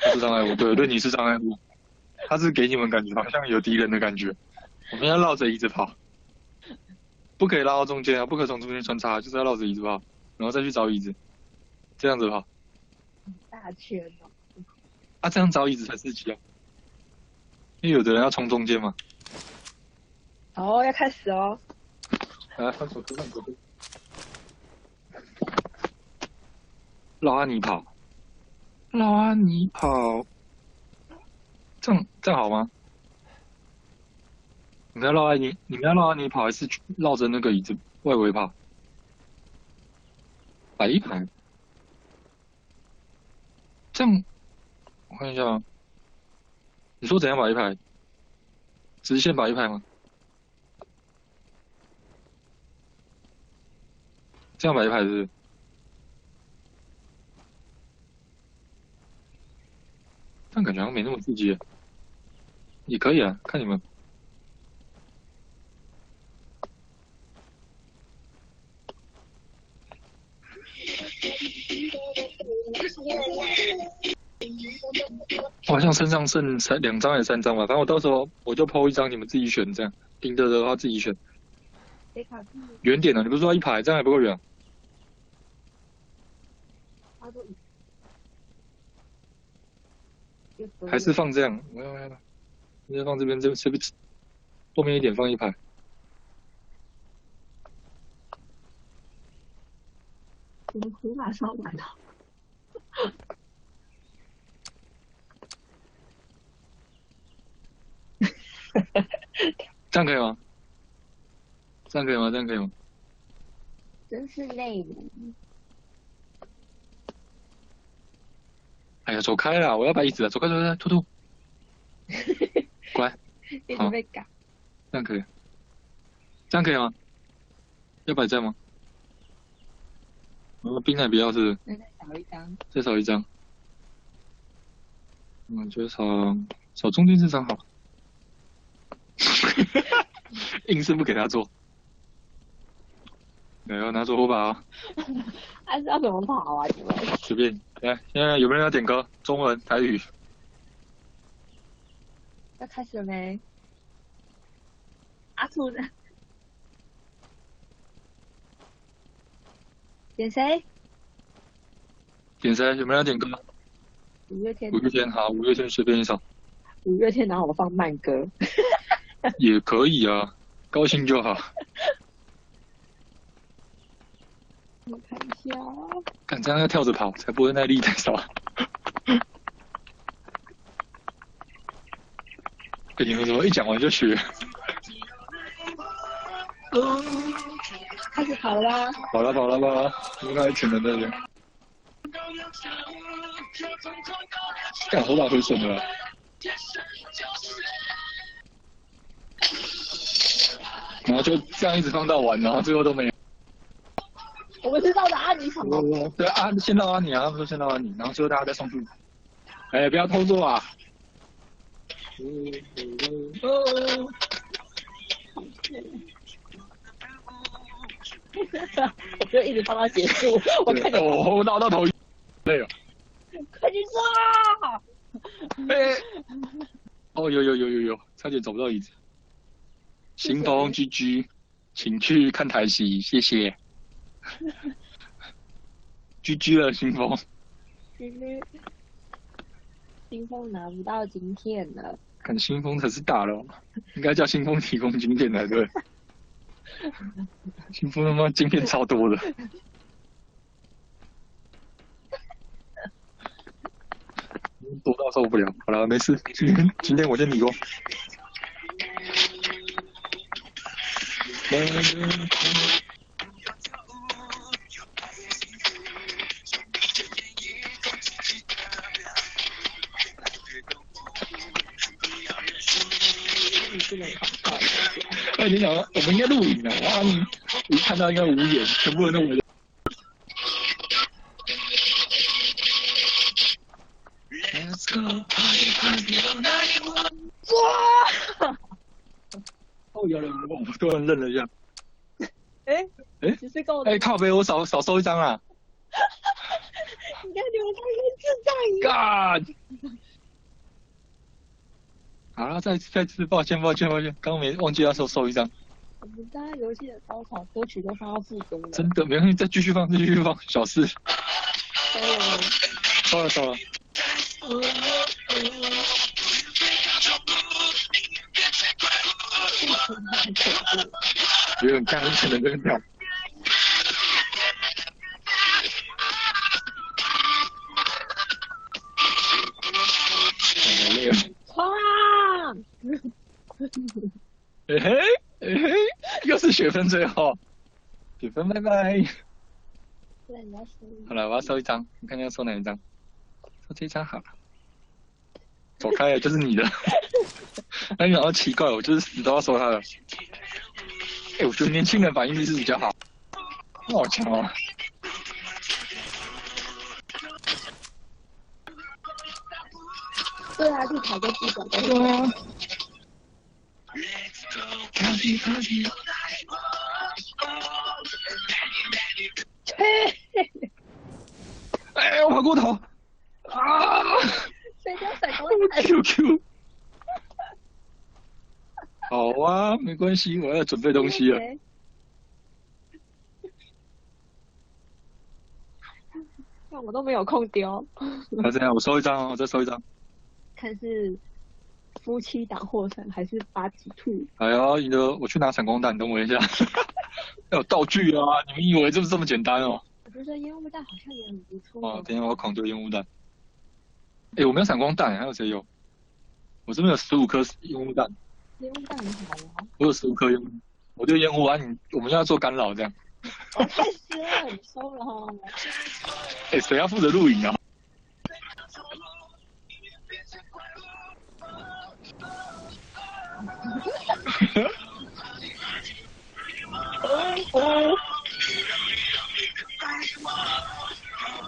他是障碍物，对你是障碍物，他是给你们感觉好像有敌人的感觉。我们要绕着椅子跑，不可以拉到中间啊，不可以从中间穿插，就是要绕着椅子跑，然后再去找椅子，这样子跑。大圈哦。啊，这样找椅子才刺激啊，因为有的人要冲中间嘛。哦，要开始哦。来，放手，放手。拉你跑，拉你跑，这样好吗？你们要绕安妮跑，还是绕着那个椅子外围跑？摆一排，这样我看一下啊。你说怎样摆一排？直线摆一排吗？这样摆一排是不是？但感觉好像没那么刺激。也可以啊，看你们。我好像身上剩2张还是3张吧，反正我到时候我就抛一张，你们自己选，这样赢得的话自己选。远点的，你不是说一排，这样还不够远？还是放这样？没有，直接放这边，这边后面一点放一排。我们苦马烧完了。这样可以吗？这样可以吗？这样可以吗？真是累人。哎呀，走开啦！我要摆椅子了，走开，兔兔，乖，一直被赶。这样可以，这样可以吗？要摆这样吗？冰奶不要是？再少一张。再少一张。就少中间这张好。硬是不给他做。没有拿着火把啊！还是要怎么跑啊？你们随便来，现在有没有人要点歌？中文、台语？要开始了没？阿兔的点谁？点谁？有没有人要点歌？五月天。五月天好，五月天随便一首。五月天，然后我放慢歌。也可以啊，高兴就好。我看一下。敢这样要跳着跑，才不会耐力太少。跟你们说，一讲完就学。开始跑啦！跑了，应该全能在这。干火把会损的。然后就这样一直放到完，然后最后都没有。我们是绕着安妮跑吗？对啊，先绕安妮啊，他们说先绕安妮，然后最后大家再送出。哎，不要偷做啊！我就一直放到结束。我看见我绕到头累了。快去抓！哎，哦，有，差点找不到椅子。新风 GG， 请去看台戏，谢谢。GG 了，新风。新风拿不到晶片了。看新风才是大佬，应该叫新风提供晶片才对。新风他妈晶片超多的。多到受不了。好了，没事，今天我先理过。哎，你想，我们应该录影啊，然后你看到应该无言，全部人都无言。哇！哦，有人，我突然愣了一下。哎，其实够。哎，靠北，我少收一张啊！感觉我像一个智障一样。干！好了，再次抱歉，刚没忘记要收一张。我们家游戏的高潮歌曲都放到附中了。真的，没关系，再继续放，小事。收了。有点看，可能这个跳。好累啊！冲！嘿，又是雪芬最后，雪芬拜拜。好了，我要收一张，你看要收哪一张？收这一张好了。走开了，就是你的。那你好奇怪，我就是死都要收他的。我觉得年轻人反应力是比较好。好强哦！对啊，就踩个基本功。对啊。哎，我跑过头啊！谁叫甩锅蛋 ？QQ。好啊，没关系，我要准备东西了。那我都没有空丢。那这样，我收一张哦，我再收一张。看是夫妻档获胜还是八级兔？哎呀，我去拿闪光弹，等我一下。要有道具啊！你们以为这么简单哦？我觉得烟雾弹好像也很不错。哦，等一下我要狂丢烟雾弹。我没有闪光弹，还有谁有？我这边有15颗烟雾弹。烟雾弹很好啊。我有15颗烟雾，我丢烟雾啊！我们要做干扰这样。太湿了，你收了哈。谁要负责录影啊？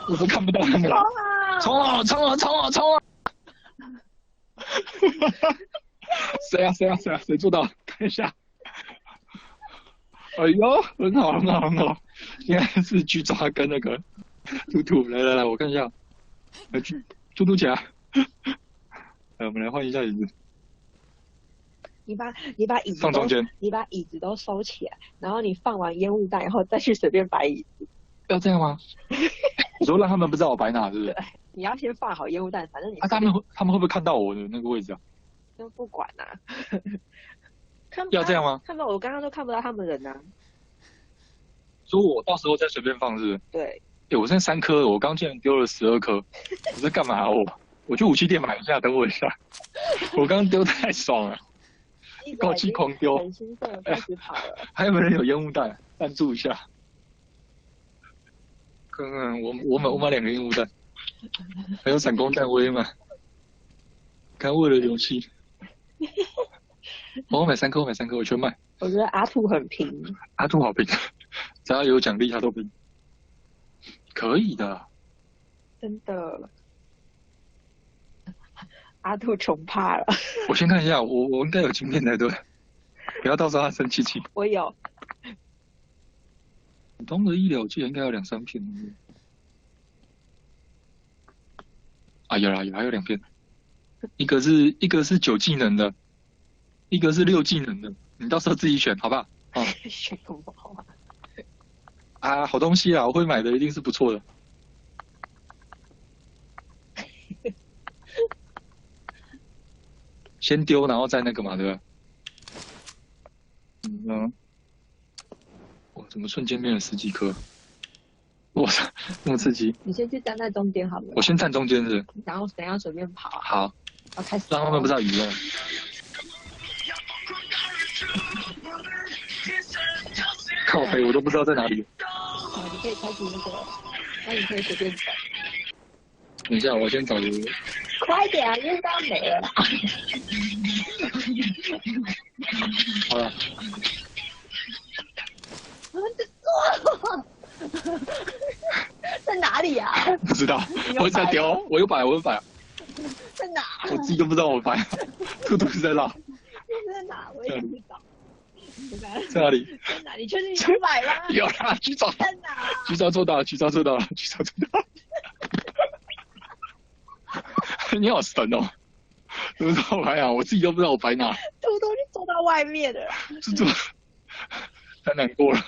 我都看不到他们了。冲啊！谁做到？看一下。哎呦，很好。应该是去抓跟那个兔，来，我看一下。兔起来。我们来换一下椅子。你把椅子放中间，你把椅子都收起来，然后你放完烟雾弹以后再去随便摆椅子。要这样吗？你说让他们不知道我摆哪，是不是？对，你要先放好烟雾弹，反正你。他们会不会看到我的那个位置啊？都不管啊。要这样吗？看到我刚刚都看不到他们人啊。说我到时候再随便放，是不是？对。我现在3颗，我刚竟然丢了12颗，我在干嘛？我去武器店买一下，等我一下。我刚丢太爽了。高气狂丢，很兴奋，开始跑了。还有没有人有烟雾弹？赞助一下。看看我买2个烟雾弹，还有闪光弹我也买。看为了游戏，我买3颗，我全买。我觉得阿兔很拼。阿兔好拼，只要有奖励他都拼。可以的。真的。阿兔穷怕了。我先看一下，我应该有晶片才对，不要到时候他生气。我有。普通的医疗界应该有2-3片。有啦，还有2片，一个是9技能的，一个是6技能的，你到时候自己选，好不好？选什么好东西啊，我会买的，一定是不错的。先丢，然后再那个嘛，对吧？我怎么瞬间变了10几颗？我操，那么刺激！你先去站在中间好了。我先站中间是。然后等一下随便跑。好。要开始。让他们不知道移动。靠北，我都不知道在哪里。你可以开始那个，那你可以随便走。等一下，我先找一个。快点啊，烟缸没了。好了。在哪里呀？不知道，我在丢，我又摆。在哪？我自己都不知道我摆。兔是在哪？在哪？我也不知道。在哪里？在哪？你确定有摆吗？有啦，局长。在哪？局长做到了。你好神哦！怎么知道我白哪？我自己都不知道我白哪，土豆就走到外面了。这太难过了。